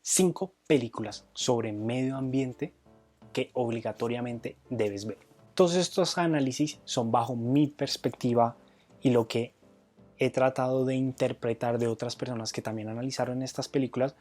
5 películas sobre medio ambiente que obligatoriamente debes ver. Todos estos análisis son bajo mi perspectiva y lo que he tratado de interpretar de otras personas que también analizaron estas películas,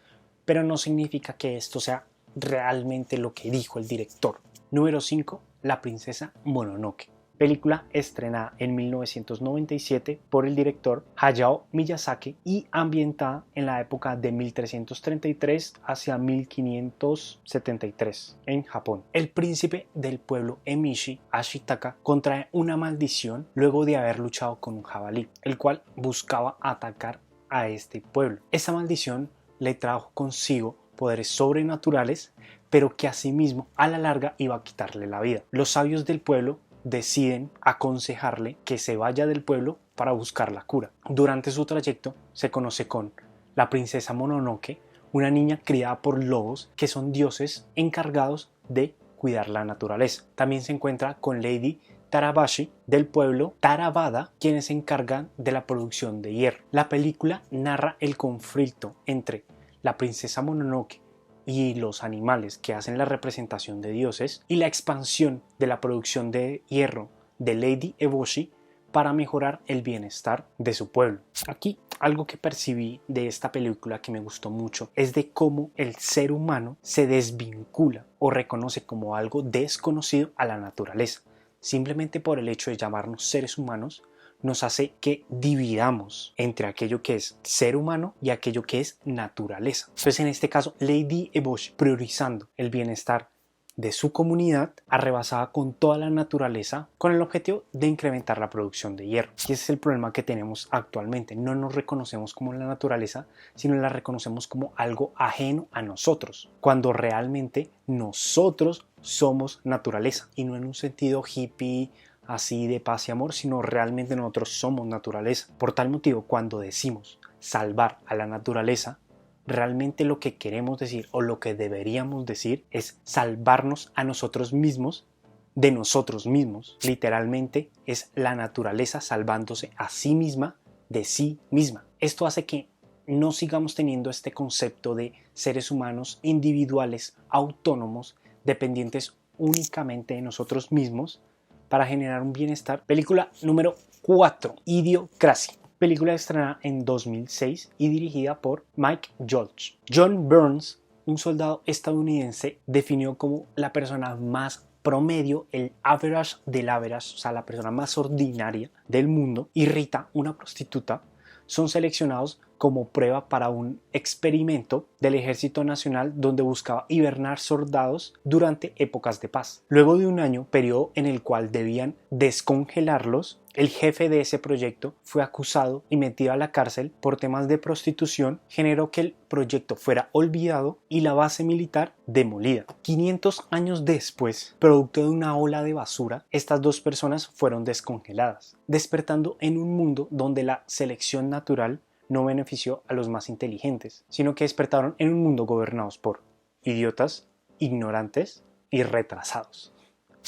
pero no significa que esto sea realmente lo que dijo el director. Número 5. La princesa Mononoke. Película estrenada en 1997 por el director Hayao Miyazaki y ambientada en la época de 1333 hacia 1573 en Japón. El príncipe del pueblo Emishi, Ashitaka, contrae una maldición luego de haber luchado con un jabalí, el cual buscaba atacar a este pueblo. Esa maldición le trajo consigo poderes sobrenaturales, pero que asimismo a la larga iba a quitarle la vida. Los sabios del pueblo deciden aconsejarle que se vaya del pueblo para buscar la cura. Durante su trayecto se conoce con la princesa Mononoke, una niña criada por lobos que son dioses encargados de cuidar la naturaleza. También se encuentra con Lady Tarabashi del pueblo Taravada, quienes se encargan de la producción de hierro. La película narra el conflicto entre la princesa Mononoke y los animales que hacen la representación de dioses y la expansión de la producción de hierro de Lady Eboshi para mejorar el bienestar de su pueblo. Aquí algo que percibí de esta película que me gustó mucho es de cómo el ser humano se desvincula o reconoce como algo desconocido a la naturaleza. Simplemente por el hecho de llamarnos seres humanos nos hace que dividamos entre aquello que es ser humano y aquello que es naturaleza. Entonces en este caso Lady Eboshi, priorizando el bienestar de su comunidad, arrebasada con toda la naturaleza con el objetivo de incrementar la producción de hierro. Y ese es el problema que tenemos actualmente. No nos reconocemos como la naturaleza, sino la reconocemos como algo ajeno a nosotros, cuando realmente nosotros somos naturaleza y no en un sentido hippie así de paz y amor, sino realmente nosotros somos naturaleza. Por tal motivo, cuando decimos salvar a la naturaleza, realmente lo que queremos decir o lo que deberíamos decir es salvarnos a nosotros mismos de nosotros mismos. Literalmente es la naturaleza salvándose a sí misma de sí misma. Esto hace que no sigamos teniendo este concepto de seres humanos individuales, autónomos, dependientes únicamente de nosotros mismos para generar un bienestar. Película número 4, Idiocracia. Película estrenada en 2006 y dirigida por Mike Judge. John Burns, un soldado estadounidense, definió como la persona más promedio, el average del average, o sea, la persona más ordinaria del mundo, y Rita, una prostituta, son seleccionados como prueba para un experimento del Ejército Nacional donde buscaba hibernar soldados durante épocas de paz. Luego de un año, periodo en el cual debían descongelarlos, el jefe de ese proyecto fue acusado y metido a la cárcel por temas de prostitución, generó que el proyecto fuera olvidado y la base militar demolida. 500 años después, producto de una ola de basura, estas dos personas fueron descongeladas, despertando en un mundo donde la selección natural no benefició a los más inteligentes, sino que despertaron en un mundo gobernados por idiotas, ignorantes y retrasados.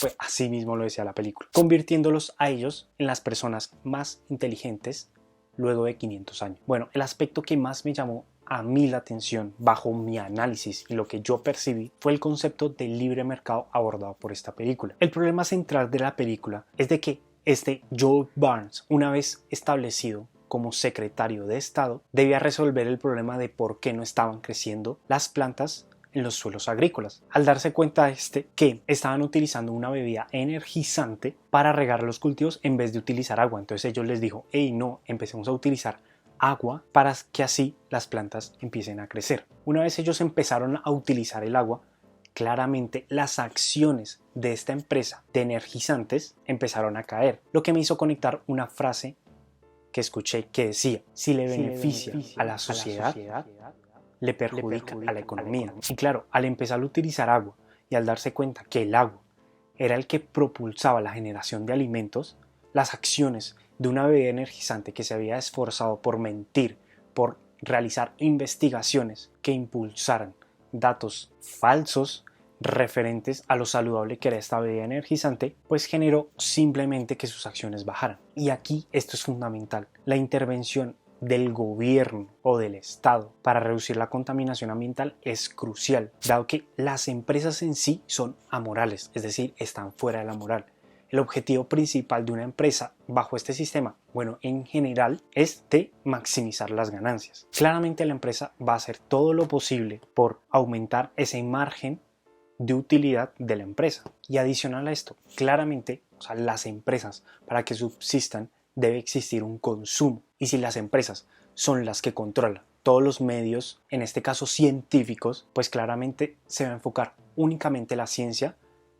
Pues así mismo lo decía la película, convirtiéndolos a ellos en las personas más inteligentes luego de 500 años. Bueno, el aspecto que más me llamó a mí la atención bajo mi análisis y lo que yo percibí fue el concepto del libre mercado abordado por esta película. El problema central de la película es de que Joe Barnes, una vez establecido como secretario de Estado, debía resolver el problema de por qué no estaban creciendo las plantas en los suelos agrícolas. Al darse cuenta que estaban utilizando una bebida energizante para regar los cultivos en vez de utilizar agua. Entonces ellos les dijo, hey, no, empecemos a utilizar agua para que así las plantas empiecen a crecer. Una vez ellos empezaron a utilizar el agua, claramente las acciones de esta empresa de energizantes empezaron a caer, lo que me hizo conectar una frase que escuché que decía, si le beneficia a la sociedad, le perjudica a la economía. Y claro, al empezar a utilizar agua y al darse cuenta que el agua era el que propulsaba la generación de alimentos, las acciones de una bebida energizante que se había esforzado por mentir, por realizar investigaciones que impulsaran datos falsos referentes a lo saludable que era esta bebida energizante, pues generó simplemente que sus acciones bajaran. Y aquí esto es fundamental. La intervención del gobierno o del Estado para reducir la contaminación ambiental es crucial, dado que las empresas en sí son amorales, es decir, están fuera de la moral. El objetivo principal de una empresa bajo este sistema, bueno, en general, es de maximizar las ganancias. Claramente la empresa va a hacer todo lo posible por aumentar ese margen de utilidad de la empresa. Y adicional a esto, claramente, o sea, las empresas, para que subsistan, debe existir un consumo. Y si las empresas son las que controlan todos los medios, en este caso científicos, pues claramente se va a enfocar únicamente la ciencia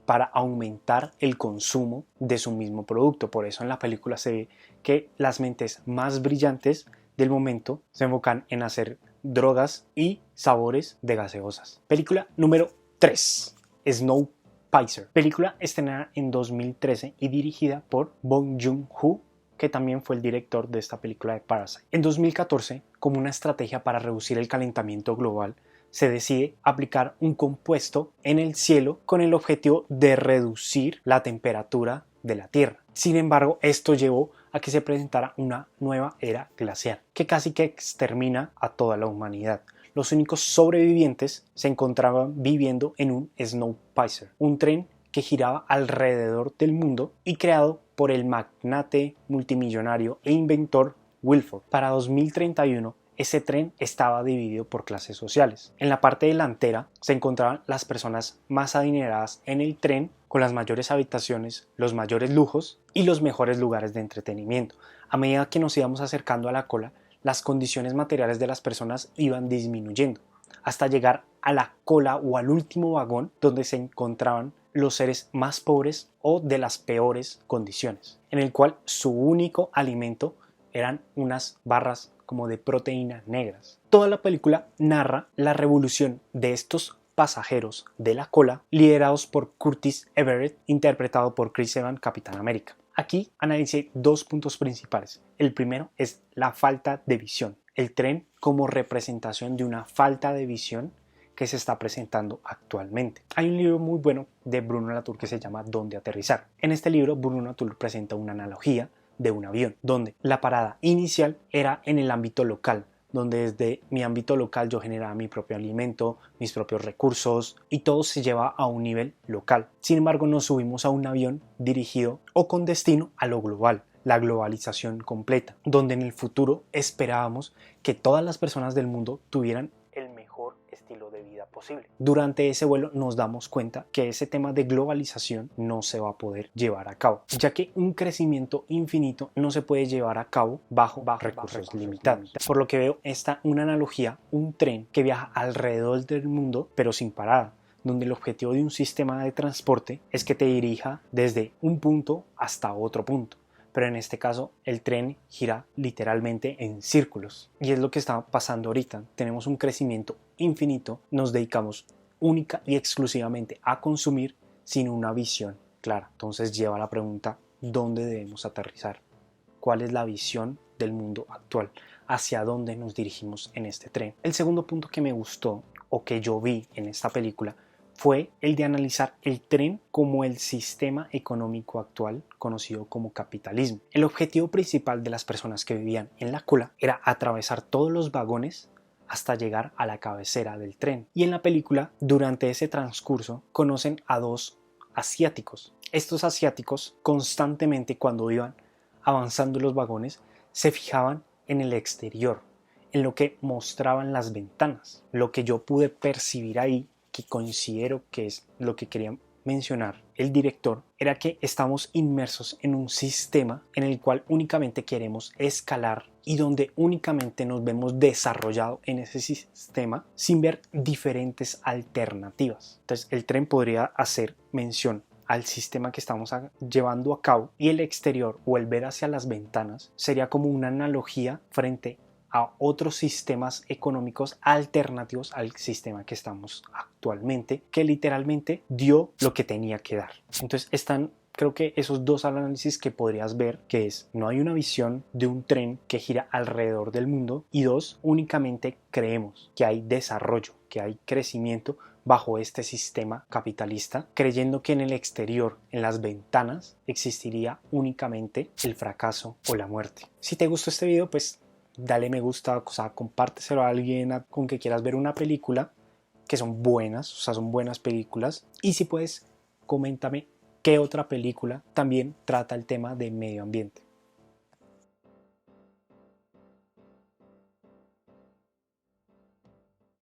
para aumentar el consumo de su mismo producto. Por eso en la película se ve que las mentes más brillantes del momento se enfocan en hacer drogas y sabores de gaseosas. Película número 3. Snowpiercer. Película estrenada en 2013 y dirigida por Bong Joon-ho, que también fue el director de esta película de Parasite. En 2014, como una estrategia para reducir el calentamiento global, se decide aplicar un compuesto en el cielo con el objetivo de reducir la temperatura de la Tierra. Sin embargo, esto llevó a que se presentara una nueva era glacial que casi que extermina a toda la humanidad. Los únicos sobrevivientes se encontraban viviendo en un Snowpiercer, un tren que giraba alrededor del mundo y creado por el magnate multimillonario e inventor Wilford. Para 2031, ese tren estaba dividido por clases sociales. En la parte delantera se encontraban las personas más adineradas en el tren, con las mayores habitaciones, los mayores lujos y los mejores lugares de entretenimiento. A medida que nos íbamos acercando a la cola, las condiciones materiales de las personas iban disminuyendo, hasta llegar a la cola o al último vagón, donde se encontraban los seres más pobres o de las peores condiciones, en el cual su único alimento eran unas barras como de proteínas negras. Toda la película narra la revolución de estos pasajeros de la cola, liderados por Curtis Everett, interpretado por Chris Evans, Capitán América. Aquí analicé dos puntos principales. El primero es la falta de visión. El tren como representación de una falta de visión que se está presentando actualmente. Hay un libro muy bueno de Bruno Latour que se llama ¿Dónde aterrizar? En este libro Bruno Latour presenta una analogía de un avión, donde la parada inicial era en el ámbito local, donde desde mi ámbito local yo generaba mi propio alimento, mis propios recursos y todo se lleva a un nivel local. Sin embargo, nos subimos a un avión dirigido o con destino a lo global, la globalización completa, donde en el futuro esperábamos que todas las personas del mundo tuvieran el mejor estilo de vida posible. Durante ese vuelo nos damos cuenta que ese tema de globalización no se va a poder llevar a cabo, ya que un crecimiento infinito no se puede llevar a cabo bajo recursos limitados. Por lo que veo una analogía, un tren que viaja alrededor del mundo pero sin parada, donde el objetivo de un sistema de transporte es que te dirija desde un punto hasta otro punto. Pero en este caso el tren gira literalmente en círculos y es lo que está pasando ahorita. Tenemos un crecimiento infinito, nos dedicamos única y exclusivamente a consumir sin una visión clara. Entonces lleva a la pregunta, ¿dónde debemos aterrizar? ¿Cuál es la visión del mundo actual? ¿Hacia dónde nos dirigimos en este tren? El segundo punto que me gustó o que yo vi en esta película fue el de analizar el tren como el sistema económico actual conocido como capitalismo. El objetivo principal de las personas que vivían en la cola era atravesar todos los vagones hasta llegar a la cabecera del tren. Y en la película, durante ese transcurso, conocen a dos asiáticos. Estos asiáticos constantemente cuando iban avanzando los vagones se fijaban en el exterior, en lo que mostraban las ventanas. Lo que yo pude percibir ahí, que considero que es lo que quería mencionar el director, era que estamos inmersos en un sistema en el cual únicamente queremos escalar y donde únicamente nos vemos desarrollados en ese sistema sin ver diferentes alternativas. Entonces el tren podría hacer mención al sistema que estamos llevando a cabo y el exterior o el ver hacia las ventanas sería como una analogía frente a otros sistemas económicos alternativos al sistema que estamos actualmente, que literalmente dio lo que tenía que dar. Entonces creo que esos dos análisis que podrías ver, que es, no hay una visión de un tren que gira alrededor del mundo, y dos, únicamente creemos que hay desarrollo, que hay crecimiento bajo este sistema capitalista, creyendo que en el exterior, en las ventanas, existiría únicamente el fracaso o la muerte. Si te gustó este video, pues dale me gusta, o sea, compárteselo a alguien con que quieras ver una película, que son buenas, o sea, son buenas películas. Y si puedes, coméntame qué otra película también trata el tema de medio ambiente.